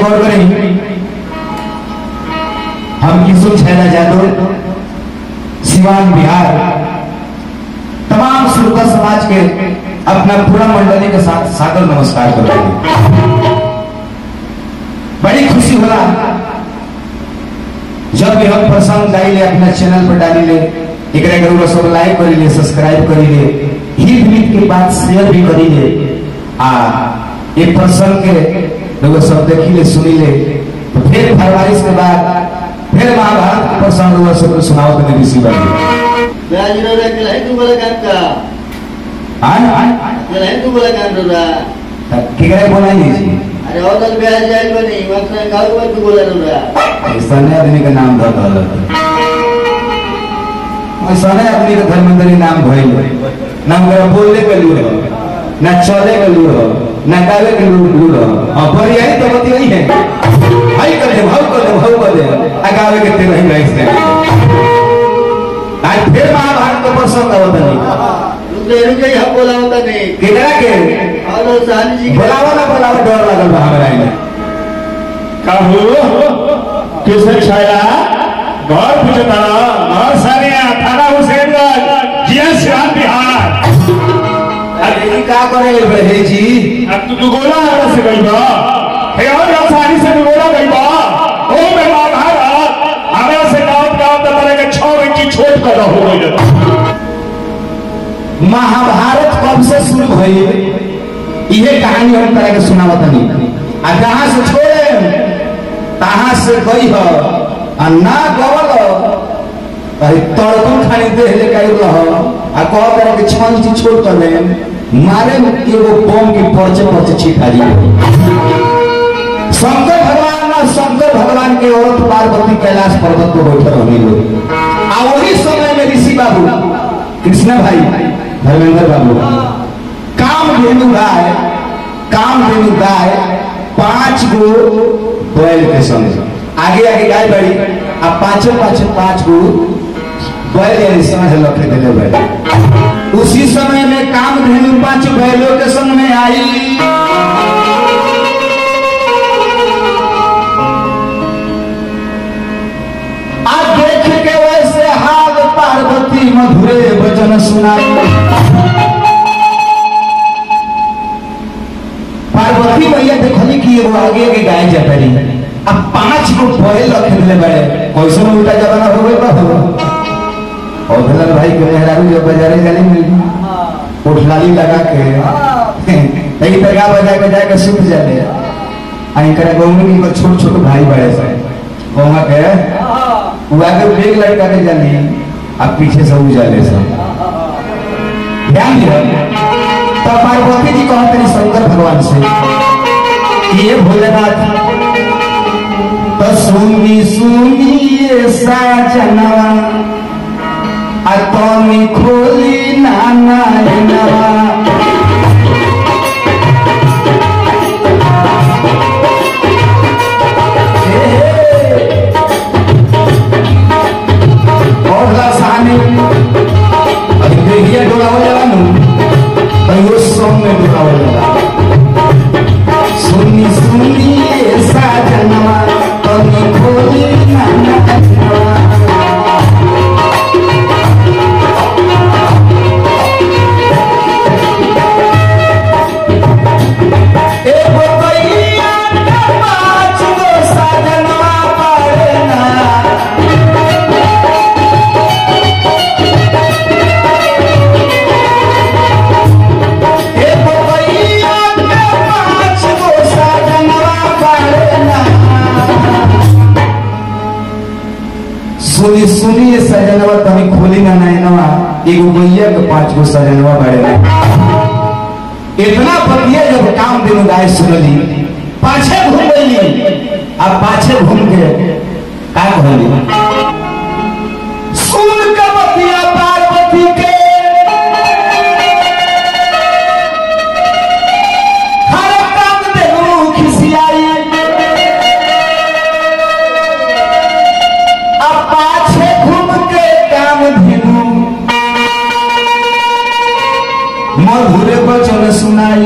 गौर करें, हम किशोर छैला यादव सिवान बिहार तमाम श्रोता समाज के अपना पूरा मंडली के साथ सादर नमस्कार कर रहे हैं। बड़ी खुशी होला जब भी हम प्रसंग गाइले अपना चैनल पर डालिले, एकरा के सब लाइक करिले, सब्सक्राइब करिले, हित मित के बात शेयर भी करिले। ये प्रसंग के लोग सब देखिले सुनिले, तो फिर फरवरी के बाद फिर महाभारत के प्रसंग लोग सब सुनाओ तो नहीं सी बात आज रो रे के तू बोला काम का के तू बोला काम रो रा की करे बोला नहीं जी। अरे और तो ब्याज जाए बनी वक्त का तू बोला रो रा ऐसा नहीं आदमी का नाम धर दल, ऐसा नहीं आदमी का धर्मेंद्र नाम भइल नाम का बोलने के लिए ना चले के लिए ना गावे के लिए हां पर यही तो बात यही है, हाई कर दे भाव कर दे गावे के ते नहीं गाइस ने। आज फिर महाभारत का प्रसंग होता नहीं रुके हम बोला होता नहीं किधर के और साली जी बुलावा ना बुलावा डर लगल बा हमरा इने कहू किसे छाया घर पूछता घर सारिया थाना हुसैनगंज जिया सिवान बिहार। अरे का करे रहे जी, अब तू गोला से गई बा हे और सारी से गोला गई बा ओ मैं महाभारत हमरा से गांव तो तरह के 6 इंच छोट कर हो गई। महाभारत कब से शुरू भई ये कहानी हम तरह के सुनावत नहीं। आ जहां से छोड़े तहां से गई हो आ ना गवल अरे तड़कन खानी दे ले कई रह आ कह तरह के 6 इंच छोट कर ले मारे एगो बम की पर्चे छिटा दी। शंकर भगवान के औरत पार्वती कैलाश पर्वत पर बैठे रहने लोग। आ वही समय में ऋषि बाबू कृष्ण भाई धर्मेंद्र बाबू कामधेनु गाय 5 गो बैल के संग आगे गाय बड़ी आ पांच गो बैल समझ लखे दिले बैल। उसी समय में कामधेनु 5 बैलों के संग में आई। देख के वैसे हाल पार्वती मधुरे वचन सुनाई। पार्वती भैया देखली कि एगो आगे के गाय जाता रही, अब 5 गो बैल रखे दिले बड़े कैसे उल्टा जमाना हो गई बा। और भलन भाई के मेहरारू जब बाजारे जाने मिली उठलाली लगा के एक तरह बजा के सूत जाले आई करे गौमी को छोट भाई बड़े से गौमा के वो आगे बेग लटका के जाने अब पीछे से उजाले सब ध्यान दिया। तो पार्वती जी कहते हैं शंकर भगवान से ये भोलेनाथ तो सुनी ये साजनवा अतोनी खोली नाना और लासाने अभी देखिए डोला हो जाना नू वो सॉन्ग में डोला हो जाना। सुनी ऐसा जनवा तोनी खोली नाना सुनी सजनवा तभी खोली ना नैनवा एगो गैया के 5 गो सजनवा बड़े ना। इतना पतिया जब काम दिनु गाय सुनली पाछे घूम गई। अब पाछे घूम के का कहली सुन के पतिया पार्वती के हर काम देनु खिसियाई। मधुरे वचन सुनाई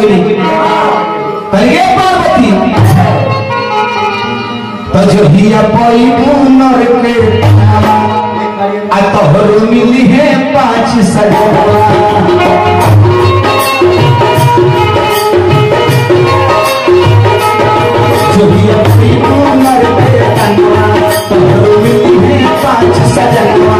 कोई करिए पार्वती तो जो हिया पैबू नर के आ तोहरो मिली है 5 सजनवा जो हिया पैबू नर के तोहरो मिली है 5 सजनवा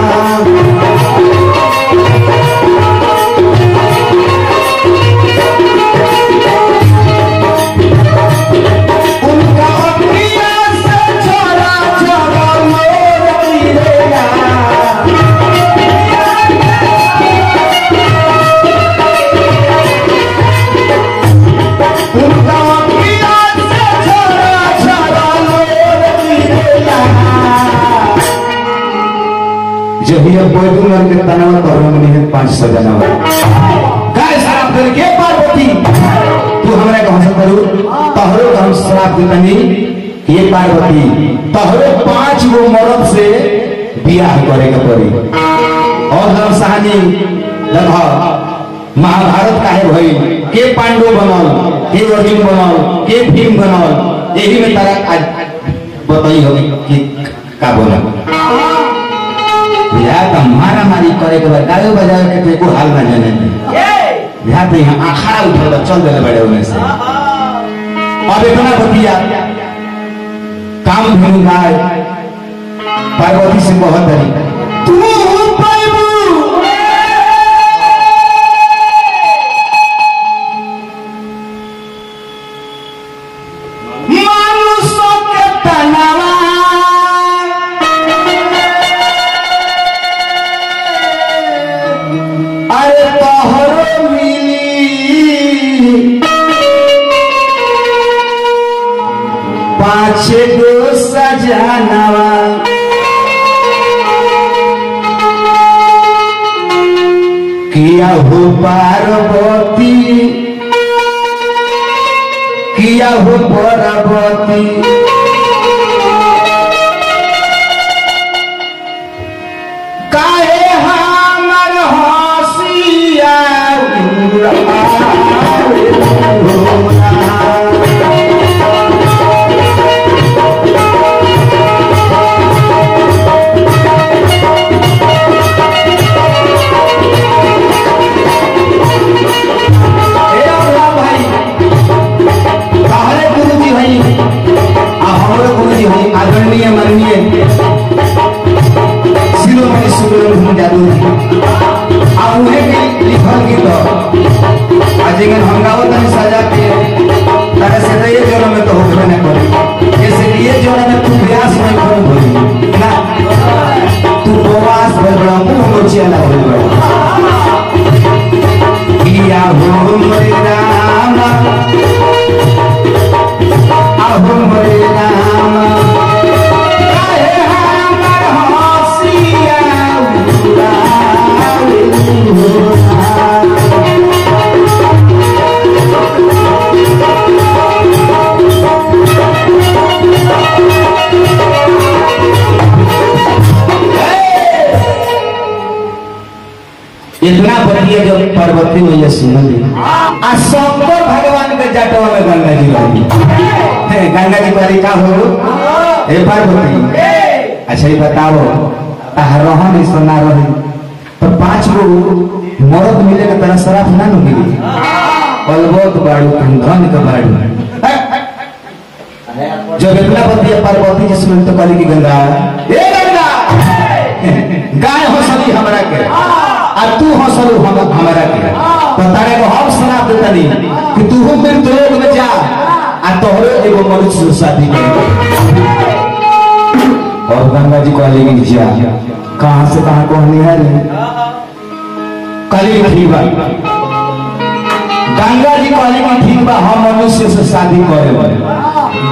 के तनाव करो में 5 सजनवा गाय शराब करके पार्वती तू हमरा के हंस करू तोहरो हम शराब देतनी ये पार्वती तोहरो 5 गो मर्द से बियाह करे के पड़ी और हम सहानी देखो महाभारत काहे भई के पांडव बनल के अर्जुन बनल के भीम बनल यही में तारा आज बताई हो कि का बनल बिहार का मारा मारी करे के बाद गायो बजावे के को हाल ना जाने बिहार तो यहाँ अखाड़ा उठा चल देने बड़े होने से अब इतना बतिया काम धनु गाय पार्वती से बहुत डरी तू पाइबू मानुषों के तनावा अरे तोहरो मिली 5 गो सजनवा किया हो पार्वती किया हो पार्वती काहे हमर हसिया आदरणीय माननीय शिरोमणि सुब्रमण्यम जादू आप उन्हें भी लिखल गीत आज हम गावत सजा के तरह से ये जोन में तो होबे न करे जैसे ये जोन में तू व्यास में कौन बोली ना तू उपवास बड़ा मुंह नोचिया ना बोल किया हो मरे राम आहो मरे राम इतना बढ़िया जो पार्वती मैया सुनली आ शंकर भगवान के जटवा में गंगा जी वाली गंगा जी वाली का हो ए पार्वती अच्छा ये बताओ रहन सोना रही तो 5 गो मर्द मिले के तरह शराब ना न मिली अलबत बाड़ू धन के बाड़ू जब इतना बढ़िया पार्वती जी सुन तो कहली कि गंगा ए गंगा गाय हंसली हमरा के आ तू हंसलू हमारा के तो तारे को हम शराब देतनी कि तू मृत्यु लोक में जा आ तोहरो एगो मनुष्य से शादी कर और गंगा जी कहली कि जा कहां से कहां कहनी है रे कली ठीक बा गंगा जी कहली कि ठीक बा हम मनुष्य से शादी करे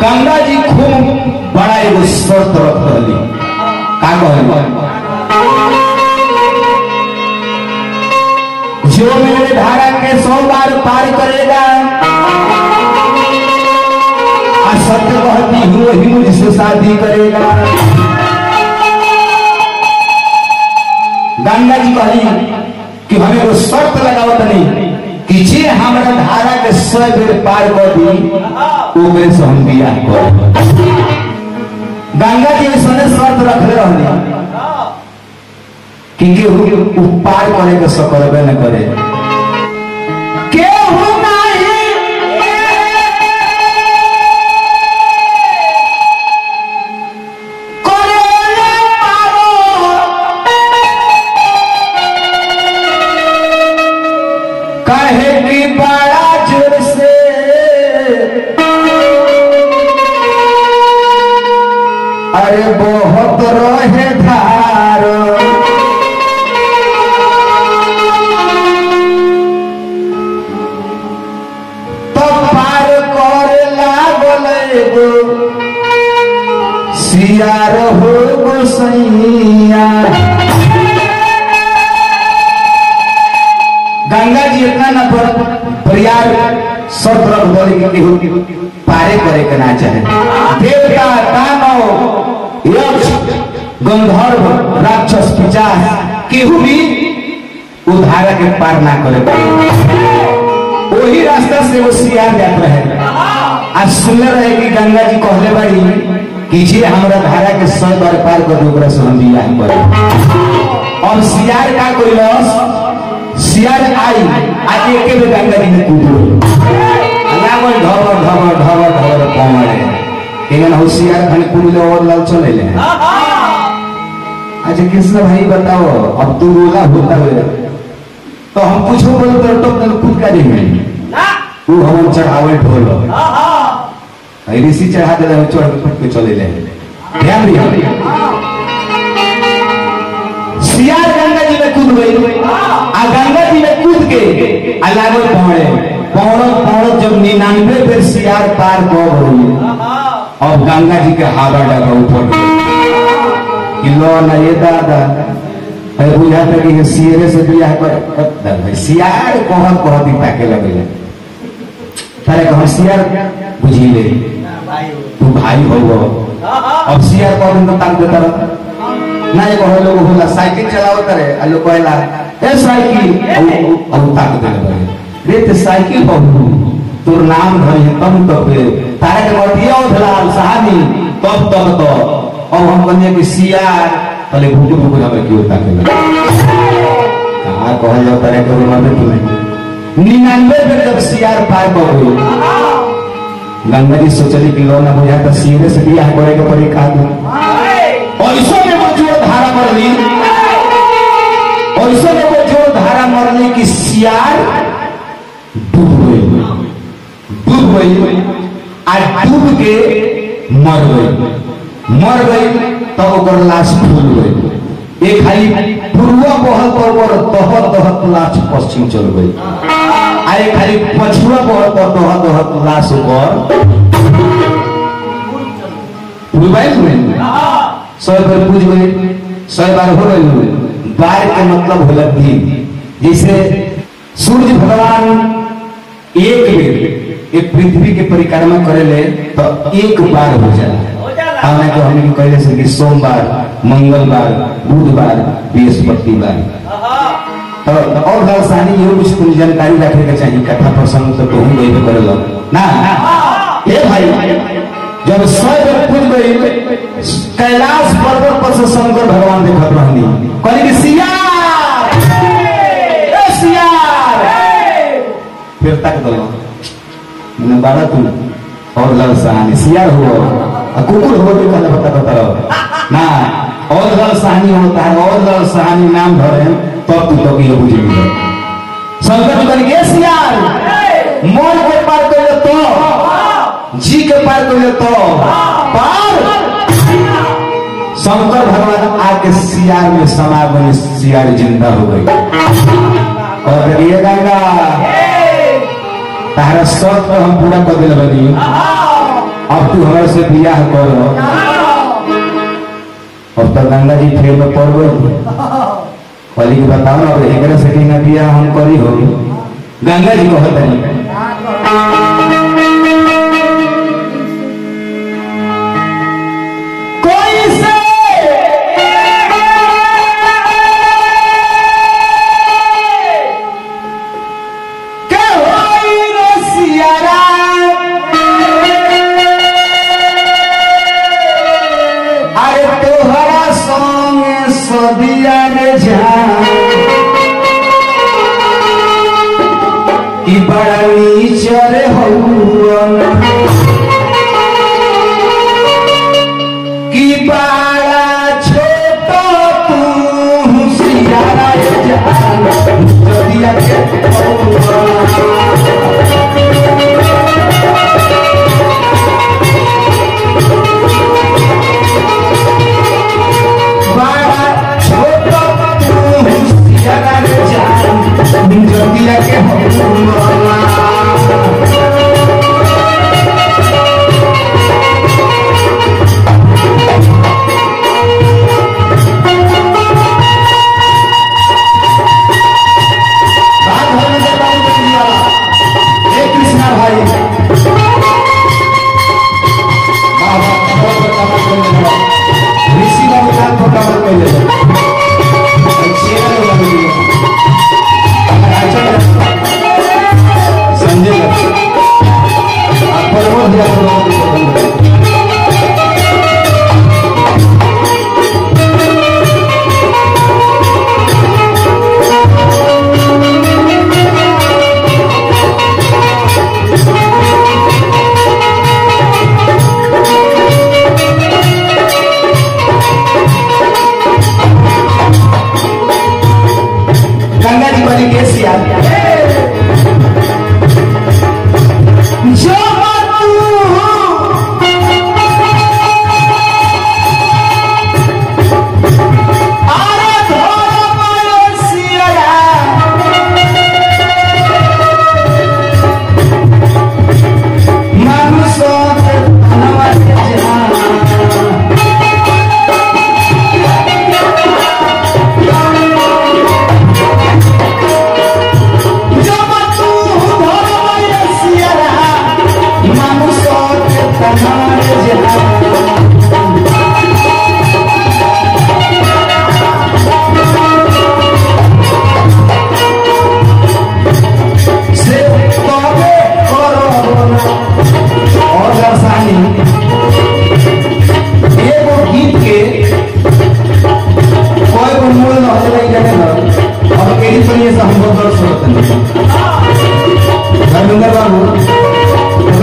गंगा जी खूब बड़ा एगो शर्त रखली का कहली जो मेरे धारा के 100 बार पार करेगा असत्य कहती हूँ ही मुझसे शादी करेगा गंगा जी कहली कि हमें वो शर्त लगावत नहीं कि जे हमारा धारा के 100 100 बेर पार कर दी ओकरे से हम बियाह कर। गंगा जी ऐसा शर्त रखले रहनी कि केहू पार करे के सकरबे न करे, केहू नहीं करे पारो, कहे कि बड़ा जोर से अरे बहुत रहे धार, तो पार करे लागल एगो सियार हो गोसैया। गंगा जी इतना न प्रयाग शर्त रख दो पारे करे के ना चाहे, देवता दानव यक्ष गंधर्व राक्षस पिशाच केहू भी उधारा के पार ना करे पाए। वही रास्ता से वो सियार जात रहे। आज सुनले रहे कि गंगा जी कहले बाड़ी कि जे हमरा धारा के 100 बार पार कर दो ओकरा से हम बियाह करे। और सियार का कोइलस, सियार आई आज एके बेर गंगा जी में कूदो लागल ढबर ढबर ढबर ढबर पौड़े एगन होशियार खाने पुलिले और लाल चले ले। अच्छा कृष्ण भाई बताओ, अब तू बोला होता है तो हम पूछो बोलो तो टोकन खुद का देंगे तू हम चढ़ावे ढोल ऋषि चढ़ा दे चढ़ के चले ले। ध्यान दिया सियार गंगा जी में कूद गई आ गंगा जी में कूद के लागल पौड़े पौड़त पौड़त जब 99 बेर सियार पार कर गई और गंगा जी के हावा डगा ऊपर लो न ये दादा बुझा था कि सियरे से बियाह कर सियार कहत कहत ताके लगे तारे कह सियार बुझी ले तू भाई हो। अब सियार कौन तो ताक देता ना ये कहो लोग होला साइकिल चलाओ करे आ लोग कहला ए साइकिल अब ताक दे लगे रे ते साइकिल बहु तोर नाम धरि तम तब तारे के मटिया उधलाल सहानी तब तब तो अब हम बने कि सियार पहले भूखे भूखे हमें क्यों ताके लगे कहां कह जाओ तारे के मदद नहीं 99 बेर जब सियार पार कर गई गंगा जी सोचली कि लो ना बुझा तो सीधे से बियाह करे के पड़ी का दो और इसो में वो जोर धारा मरली और इसो में वो जोर धारा मरली कि सियार डूब गई आज डूब के मर गई तो ओकर लाश फूल गई। एक खाली पूर्व बहल पर तह तहत लाश पश्चिम चल गई आए खाली पछुआ बहल पर तह तहत लाश ऊपर पूर्वाइल में 100 बार पूज गई 100 बार हो गई। बार के मतलब होला दिन, जैसे सूर्य भगवान एक बेर एक पृथ्वी के परिक्रमा करेले तो एक बार हो जाला हमने तो हमने कहले से कि सोमवार मंगलवार बुधवार बृहस्पतिवार तो और दर्शानी ये कुछ जानकारी रखे के चाहिए कथा प्रसंग तो कहूं गई कर लो ना ए भाई जब 100 बार पूज गई कैलाश पर्वत पर से शंकर भगवान देखत रहनी कहली कि सियार ए सियार फिर तक दलो न बारा तू और लड़सानी सियार हो कुकुर हो भी कहना बता ना और लड़सानी होता है और लड़सानी नाम धरे तब तू तो ये बुझी शंकर जी के सियार मोर के पार कर तो जी के पार कर तो पार शंकर भगवान आके सियार में समा गए सियार जिंदा हो गई और ये गंगा तारा शर्त हम पूरा कर दिल बनी अब तू हमारे से बियाह करो। अब तो गंगा जी फेर में पड़ गई कहली कि बताओ ना एक से कि ना बियाह हम करी हो। गंगा जी कहते हैं जान कि बड़ा नीचर हौवन कि बड़ा छोट तू सियारा जान जदिया के जदिया के कृष्णा भाई ऋषि बाबू का प्रोग्राम कर संजय गंगा जी वाली कैसी आती है धर्मेंद्र बाबू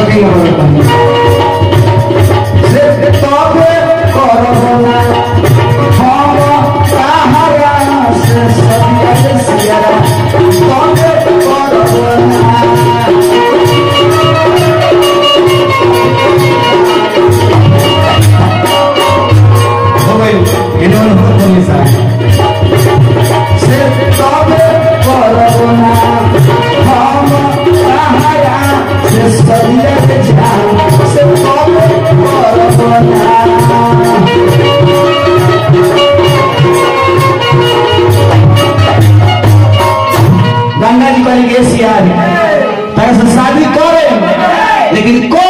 गंगा जी वाली कैसी याद है शादी करे लेकिन को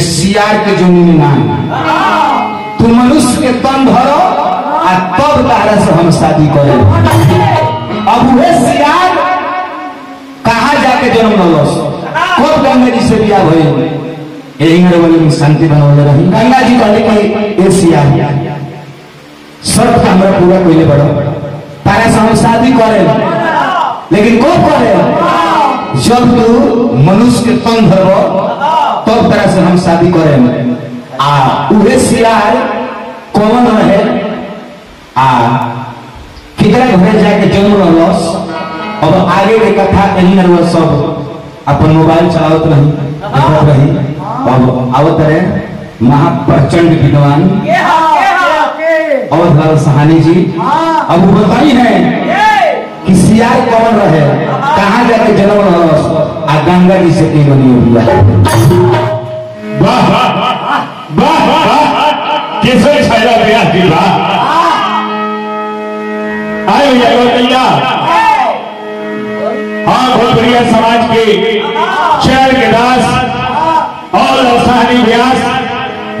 सियार के जमीन मान तू मनुष्य के तन धरो आ तब तारा से हम शादी करे। अब वह सियार कहा जाके जन्म लस कब गंगा जी से बिया भइल यही में शांति बनौले रही। गंगा जी कहले कि ए सियार शर्त हमरा पूरा कइले बड़ो तारा से हम शादी करे लेकिन कब करे जब तू मनुष्य के तन धरबो तब तरह से हम शादी करें। आ उहे सियार कौन रहे आ कितना घर जाके जन्म रहलस। अब आगे के कथा कहीं न सब अपन मोबाइल चलावत रही अब आवत रहे महाप्रचंड विद्वान अवधलाल सहानी जी। अब वो बताई है कि सियार कौन रहे कहाँ जाके जन्म रहलस आ गंगा जी से की बनी हुई। वाह वाह वाह कैसे छाया गया दिला आए भैया। हाँ भोजपुरिया समाज के शेर के दास और सहानी व्यास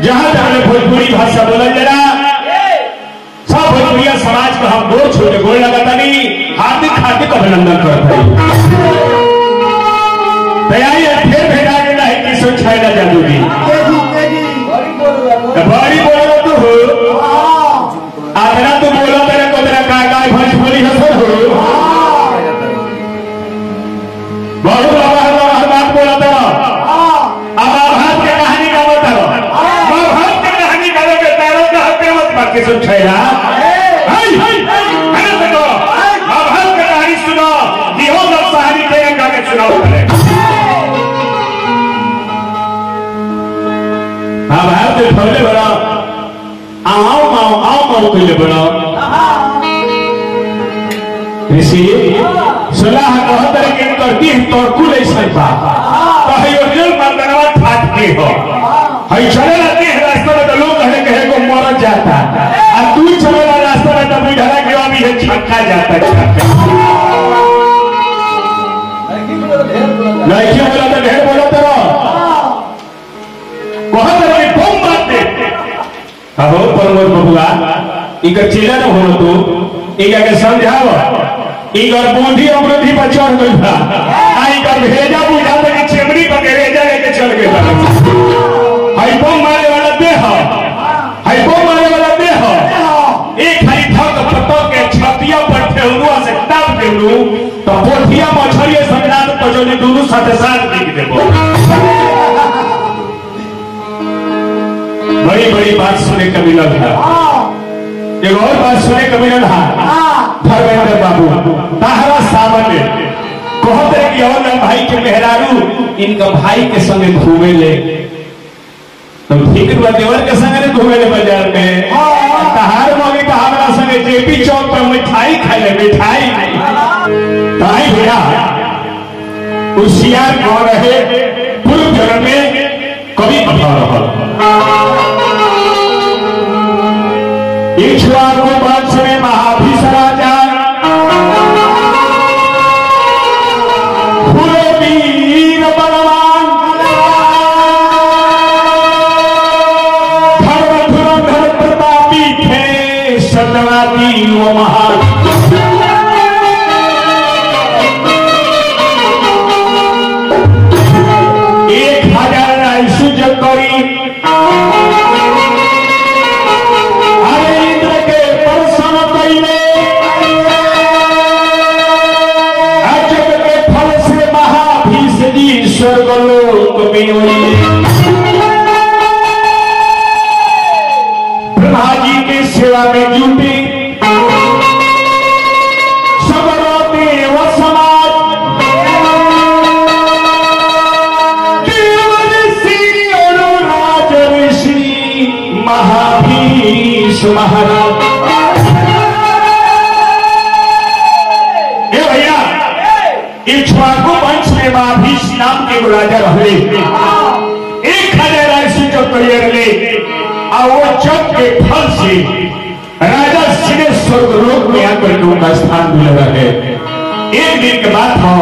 जहां तक भोजपुरी भाषा बोला जरा सब भोजपुरिया समाज को हम गोर छोटे गोर लगाता नहीं हार्दिक हार्दिक अभिनंदन करते हैं। तैयारी फिर भेजा के नहीं किसो छाया जादू जी बड़ी बोलो तू हो आधरा तू बोला तेरे को बहुत बात बोला था। अब महाभारत की कहानी का बता रहा महाभारत की कहानी का लोग तारों का हत्या मत बात के सुन छेड़ा महाभारत की कहानी सुनो दिहो लोग सहानी के गाने सुनाओ करे महाभारत में फैले बड़ा आओ के लिए बड़ा ऋषि सलाह कहतर के करती है तो कुल ऐसा तो है अर्जुन मर्दनवा ठाट के हो है चले रहते हैं रास्ते में तो लोग कहे को मर जाता और तू चले रास्ते में तो बुझा के अभी है छक्का जाता लड़की बोला तो ढेर बोला तो कहतर के बम बात दे अहो परमोद बबुआ इकर चिल्ला न हो तो इका के समझाओ इकर बूंदी अमृति पर चढ़ गई था आई का भेजा बुझा तो कि चेमड़ी पर के रेजा लेके चढ़ गया हाई बम मारे वाला देह हाई बम मारे वाला देह एक हाई थक फटक के छतिया पर ठेहुआ से ताप देलू तो पोठिया मछरिया संग्राम तो जो दोनों साथ साथ दिख देबो बड़ी बड़ी बात सुने का मिलल है एक और बात सुने का मिलल है धर्मेंद्र बाबू ताहरा सामने कहते कि और भाई के मेहरारू इनका भाई के संगे घूमे ले तो ठीक है देवर के संगे घूमे ले बाजार में ताहार मौके पर हमारा संगे जेपी चौक पर मिठाई खाए ले मिठाई ताई भैया होशियार कौन रहे पूर्व जन्म में कभी बता रहा इक्ष्वाकु वंश में महाभीष राजा वीर बलवान धर्म प्रतापी थे सत्यवादी वो महान ब्रह्मा जी के सेवा में जुटे सबरो देव समाज देव ऋषि और राज ऋषि महाभीष महाराज भैया इक्ष्वाकु वंश में महाभीष नाम के राजा रहे 1000 ऐसी जो करियर ले और वो जग के फल से राजा सीधे स्वर्ग लोक में आकर उनका स्थान मिल रहा है। एक दिन के बाद हो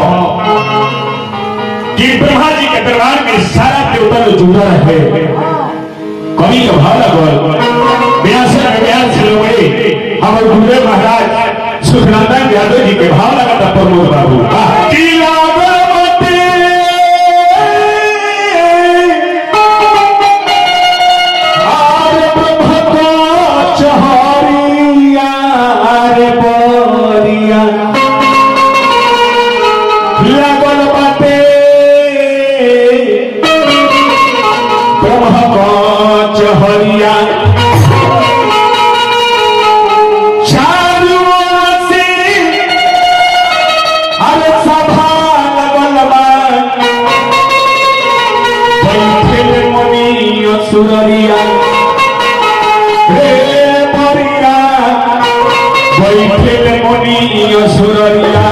कि ब्रह्मा जी के दरबार में सारा देवता जो जुड़ा है कवि का भाव लगल व्यास से लोगे हमारे गुरुदेव महाराज सुखनंदन यादव जी के भाव लगा था प्रमोद बाबू सुररिया रे परिया बैठे मुनि सुररिया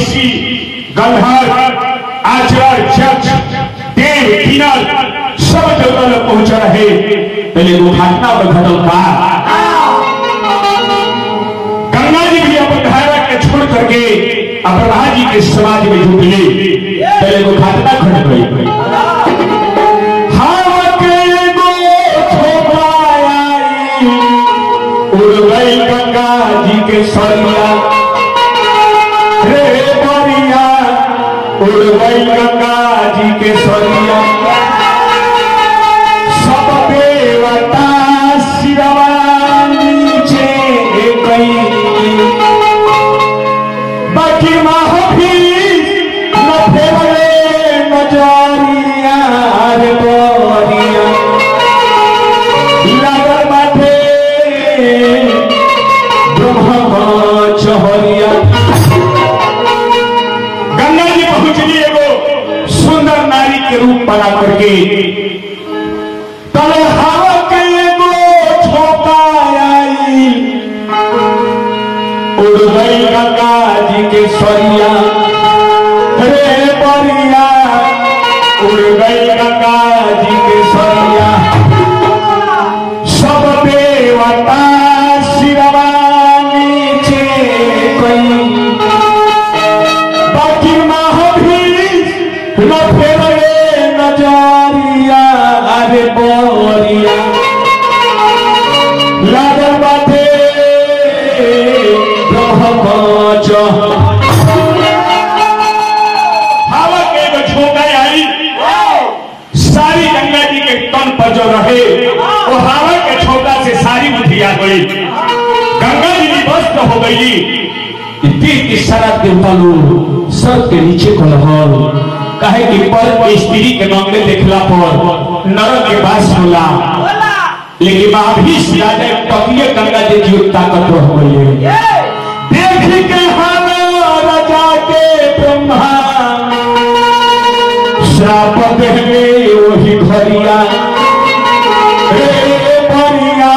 ऋषि गंधर्व आचार्य यक्ष देव किन्नर सब देवता लोग पहुंच रहे। पहले वो घटना पर घटल का गंगा जी भी अपन धारा के छोड़ करके ब्रह्मा जी के समाज में जुट गए। पहले वो घटना घट गई। उड़ गई गंगा जी के सरिया रे बरिया, उड़ गई गंगा जी के सरिया, सब देवता सिरवा नीचे गई, बाकी महफिल न फेरे नजरिया रे बरिया, लागल बाटे चहरिया। गंगा जी पहुंचली एगो सुंदर नारी के रूप बना करके, तले हवा के एगो झोंका आई, उड़ गई गंगा जी के सरिया रे बरिया, उड़ गई गंगा जी के सरिया, सब देवता सिरवा न फेरे नजरिया रे बरिया, लागल बाटे ब्रह्मकवच। हवा के एगो झोंका आई, सारी गंगा जी के तन पर जो रहे वो हवा के झोंका से सारी बुधिया गई। गंगा जी विभस्त हो गई। देख के सारा देवता लोग सर के नीचे को लहल कहे कि पर स्त्री के मामले देखला पर नरक के पास होला, लेकिन महाभीष राजा तकिए गंगा जी की ताकत हो गई। देख के राजा के ब्रह्मा श्राप देवे वही घरिया रे बरिया,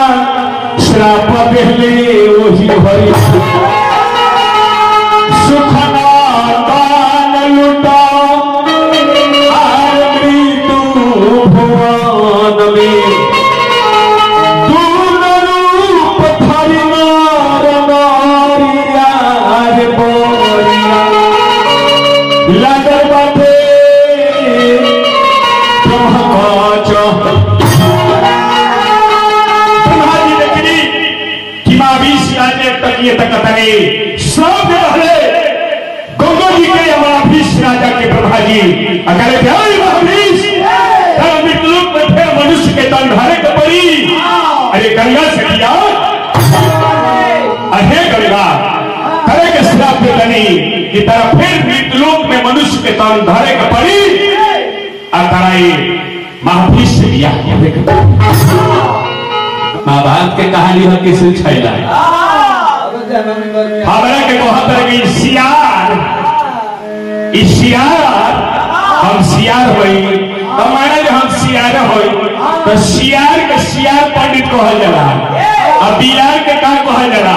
श्राप देवे वही घरिया, सुखना दान लुटा भुवन में, दूर रूप धरि नार नारिया रे बरिया, लागल बाटे ब्रह्मकवच। ब्रह्मा जी देखली कि महाभीष राजा तकिए तकतरे सब रहले गंगा जी के महाभीष राजा के ब्रह्मा जी अगर महाभीष मृत्युलोक में फिर मनुष्य के तन धरे के पड़ी। अरे गंगा से किया अहे गंगा करे के श्राप दे बनी कि तरह फिर मृत्युलोक में मनुष्य के तन धरे के पड़ी। अतराई महाभीष से किया महाभारत के कहानी है किसी छैला हमारा के बहुत तरह सियार हम सियार हुई हमारा जो हम सियार हो तो सियार के सियार पंडित कहल जाला, अब बियार के का कहल जाला,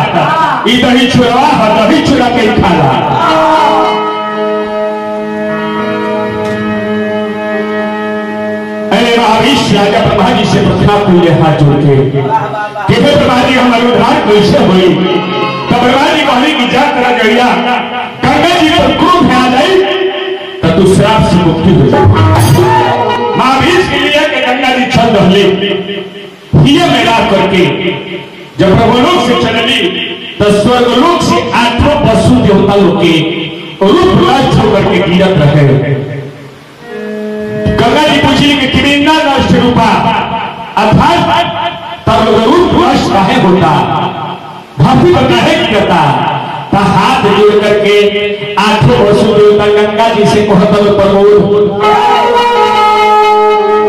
ई दही चुरवा है, दही चुरा के खाला। अरे महाभीष राजा ब्रह्मा जी से प्रार्थना पूरे हाथ जोड़ के ब्रह्मा जी हमारे उद्धार कैसे हुई, तो ब्रह्मा जी कहली कि जा करा जड़िया गंगा जी पर क्रोध में आ जाए तो तू श्राप से मुक्ति हो जाए। महाभीष के लिए कि गंगा जी छल रहले हिया में रात करके जब ब्रह्मलोक से चलली तो स्वर्गलोक से आठों पशु देवता लोग के रूप नष्ट होकर के गिरत रहे। गंगा जी पूछी कि किमिन्ना नष्ट रूपा अर्थात तब रूप नष्ट काहे होता, भाभी काहे गिरता, तो हाथ जोड़ करके आठों पशु देवता गंगा जी से कहतल प्रमोद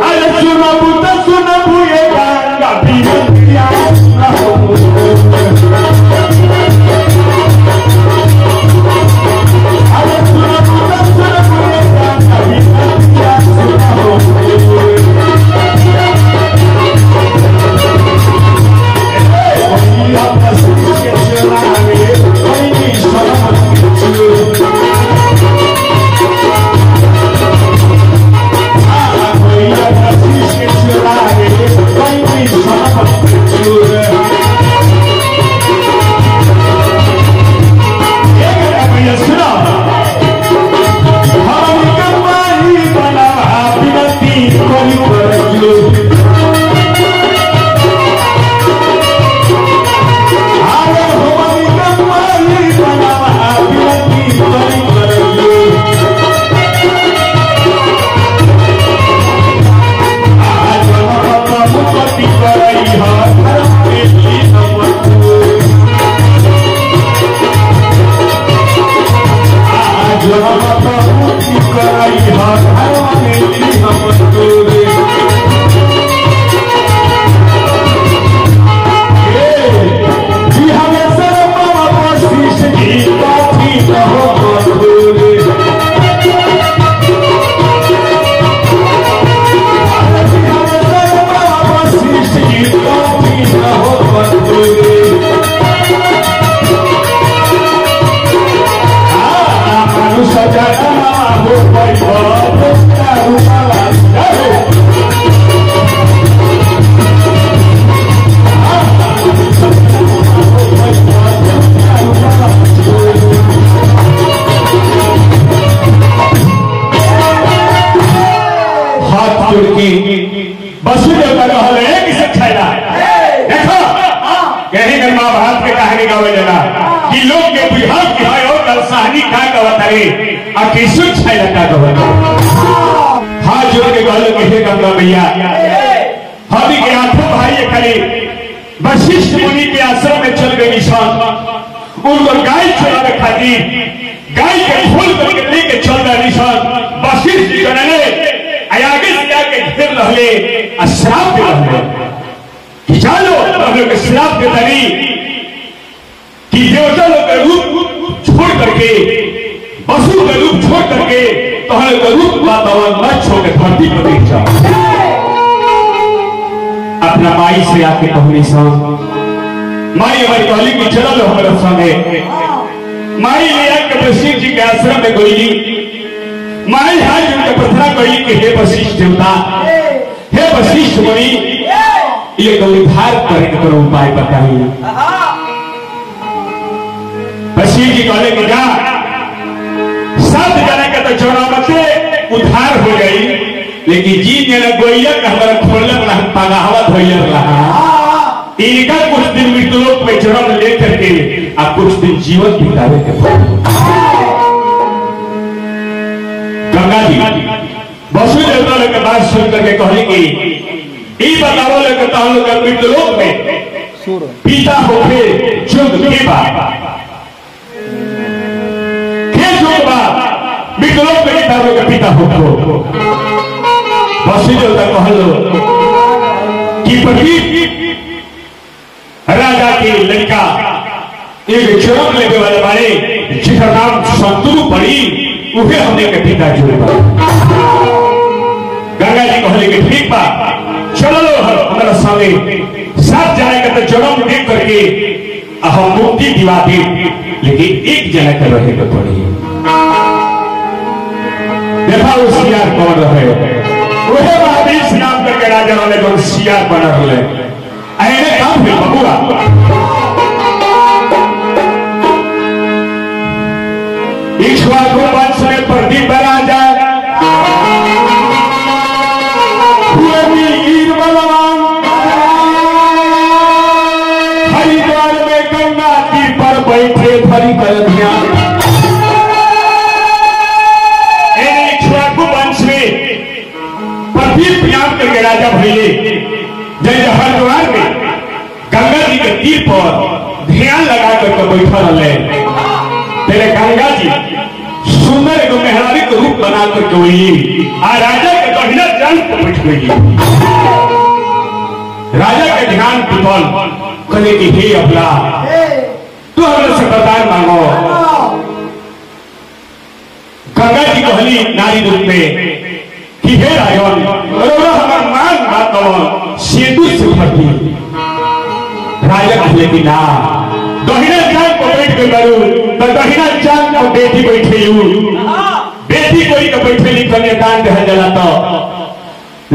अरे सुनबू तो सुनबू ये गंगा पिया अरे सुनबू तो सुनबू ये गंगा पिया सुनो गावत रे आके सुन छाई लगा गावत हाथ जोड़ के कहल के हे गंगा मैया हमी के आठों भाई खाली वशिष्ठ मुनि के आश्रम में चल गए निशान उनको गाय चलाने खातिर गाय के खोल करके लेके चल रहे निशान वशिष्ठ जी ने आगे से आके घेर रहे और श्राप दे रहे कि चलो हम लोग श्राप दे रही कि देवता लोग का रूप छोड़ करके पशु का रूप छोड़ करके तो हम लोग का रूप वातावरण मत छोड़ के धरती पर देख जाओ अपना माई से आके कहनी सा माई हमारी कहली कि चलो लो हमारे संगे माई ले आके वशिष्ठ जी के आश्रम में गई माई हाथ जोड़ के प्रार्थना करी कि हे वशिष्ठ देवता हे वशिष्ठ मुनि ये उद्धार करने का उपाय बताइए वशिष्ठ जी कहले कि जा 7 जना का तो चौरामते उद्धार हो गई लेकिन जी ने गोइया का हमारा खोलने वाला पगावा धोइया रहा इनका कुछ दिन मृत्युलोक में जन्म लेकर के आप कुछ दिन जीवन बितावे के गंगा जी वसुदेवता लोग के बात सुन करके कहले कि ई बताओ लोग तो हम लोग मृत्युलोक में पिता होके जुग के बाद मृत्युलोक में किताबों के पिता हो वसुदेवता कहलो कि प्रदीप राजा की लड़का एक जन्म लेने वाले बारे जिसका नाम संतुरु पड़ी उसे हमने के पिता जुड़े गंगा जी कहले कि ठीक बा चलो हमारा सामने 7 जना का तो जन्म देख करके हम मुक्ति दिवा दे लेकिन एक जना का रहे को पड़ी देखा वो सियार कौन रहे वह महावीर नाम करके राजा वाले जो सियार बना रहे ऐने काम हुई बबुआ इक्ष्वाकु वंश में प्रदीप राजा हुए वीर बलवान हरिद्वार में गंगा तीर पर बैठे भरी कर ध्यान प्रदीप नाम करके राजा भैले जय हरिद्वार में गंगा जी के तीर पर ध्यान लगा करके बैठा रहे तेरे गंगा जी सुंदर एक मेहरारी का रूप बना करके हुई और राजा के दहिना जान पर बैठ गई राजा के ध्यान पिपल कहले कि हे अबला तू हमसे से वरदान मांगो गंगा जी कहली नारी रूप में कि हे राजन हमार मांग बात सेतु से उठती राजा कहले कि ना दहिना जान पर बैठ गई बारू तो दहिना जान पर बेटी बैठे बेटी कोई का बैठे लिखने दान दे जला तो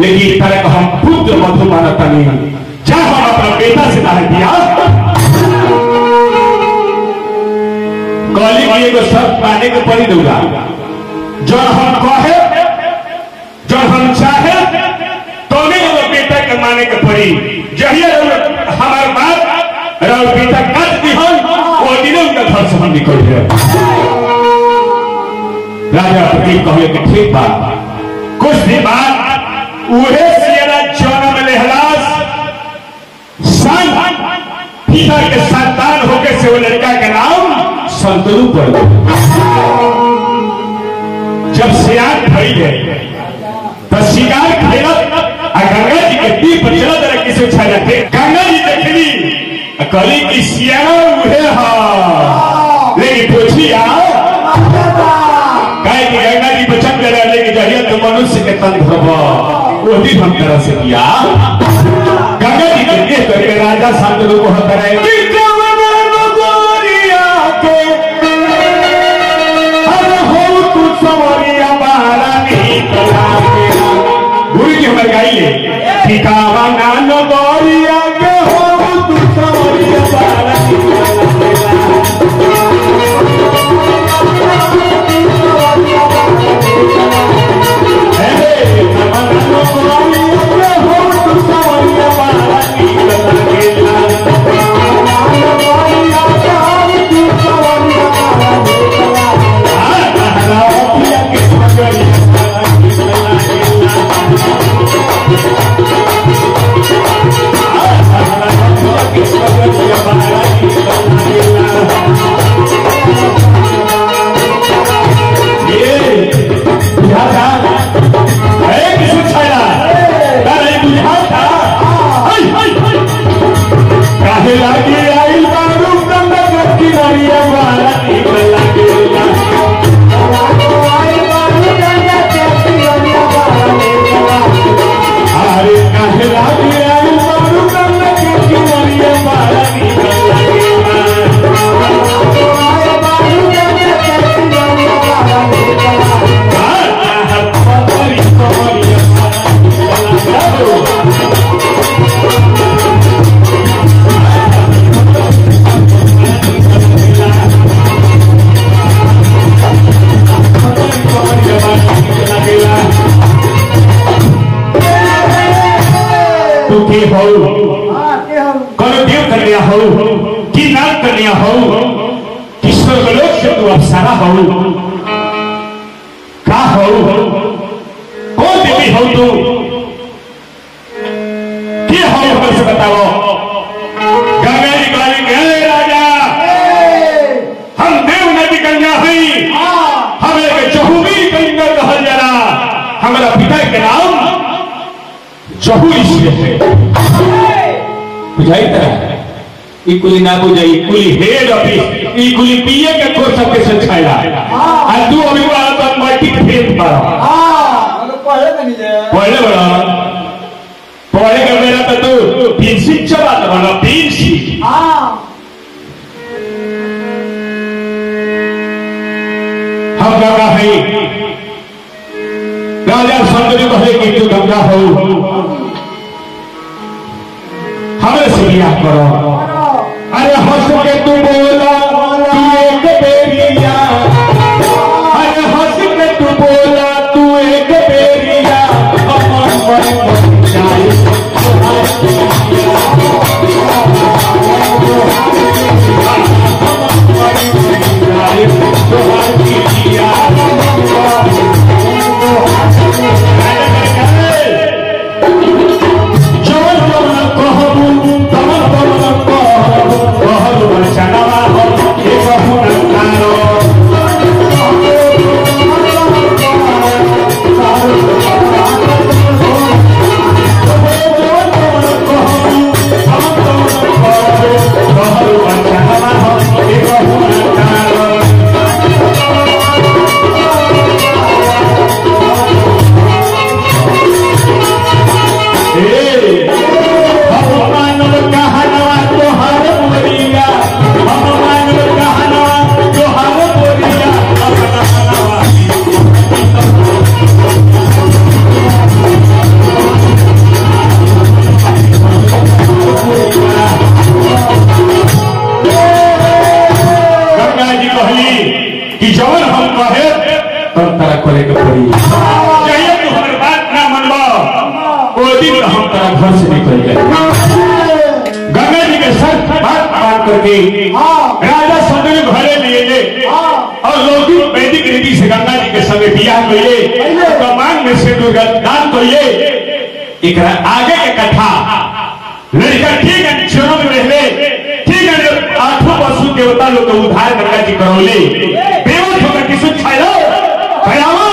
लेकिन तरह का हम पुत्र मधु मानता नहीं जा हम अपना बेटा से दान दिया कहली कि एगो शर्त माने के पड़ी दूंगा जो हम कहे जब हम चाहे तो नहीं बेटा के माने के पड़ी जहिया हमारे बाप बेटा कट दी वो दिन उनका घर से हम निकल गए राजा प्रदीप कहले कि ठीक बात कुछ दिन बाद उहे सियारा जन्म लेहलास पिता के संतान होके से वो लड़का का नाम संतरू पड़ गया जब सियार भई है तो शिकार खेला गंगा जी के तीर पर चला तरह किसे छा जाते गंगा जी देखली कहली कि सियार उहे लेकिन पूछी कहे कि गंगा जी बचन कर रहे लेकिन जहिया तो मनुष्य के तन वो भी हम तरह से किया गंगा जी के देख करके राजा शांतनु को हक रहे गुरु जी हमारे गाइले ठिकावा नानो गोरिया के हो तू सवरिया बाला हे के हो कोनो देव कन्या हो कि नाग कन्या हो कि स्वर्गलोक से तू अप्सरा हो का हो कौन देवी हो तू क्या हो हमसे से बताओ। गंगा जी काली के राजा हम देव नदी कन्या हुई हमें के चहुबी कन्या कहल जरा हमारा पिता के नाम चहु इसलिए है बुझाई तरह इकुली ना बुझाई इकुली हेड ऑफिस इकुली पीए के कोर्स सबके से छाया आ तू अभी वाला तो मल्टी फेस पर पढ़े बड़ा पढ़े का मेरा तो तू पिंसी चला तो बड़ा पिंसी हम गंगा है राजा सौंदर्य कहे कि तू गंगा हो हमें से बियाह करो। अरे हंस के तू बोला तू एक बेरिया अरे हंस के तू बोला तू एक बेरिया अमन मन जाए घर से निकल गए। गंगा जी के साथ बात करके राजा सौंदर्य घरे लिए ले और लौकिक वैदिक रीति से गंगा जी के संगे बियाह कइले कमान में से दान कइले। एक आगे के कथा लड़का ठीक है चरण में रहले ठीक है आठों पशु देवता लोग उद्धार गंगा जी करौले बेवश होकर किसु छायो भयावा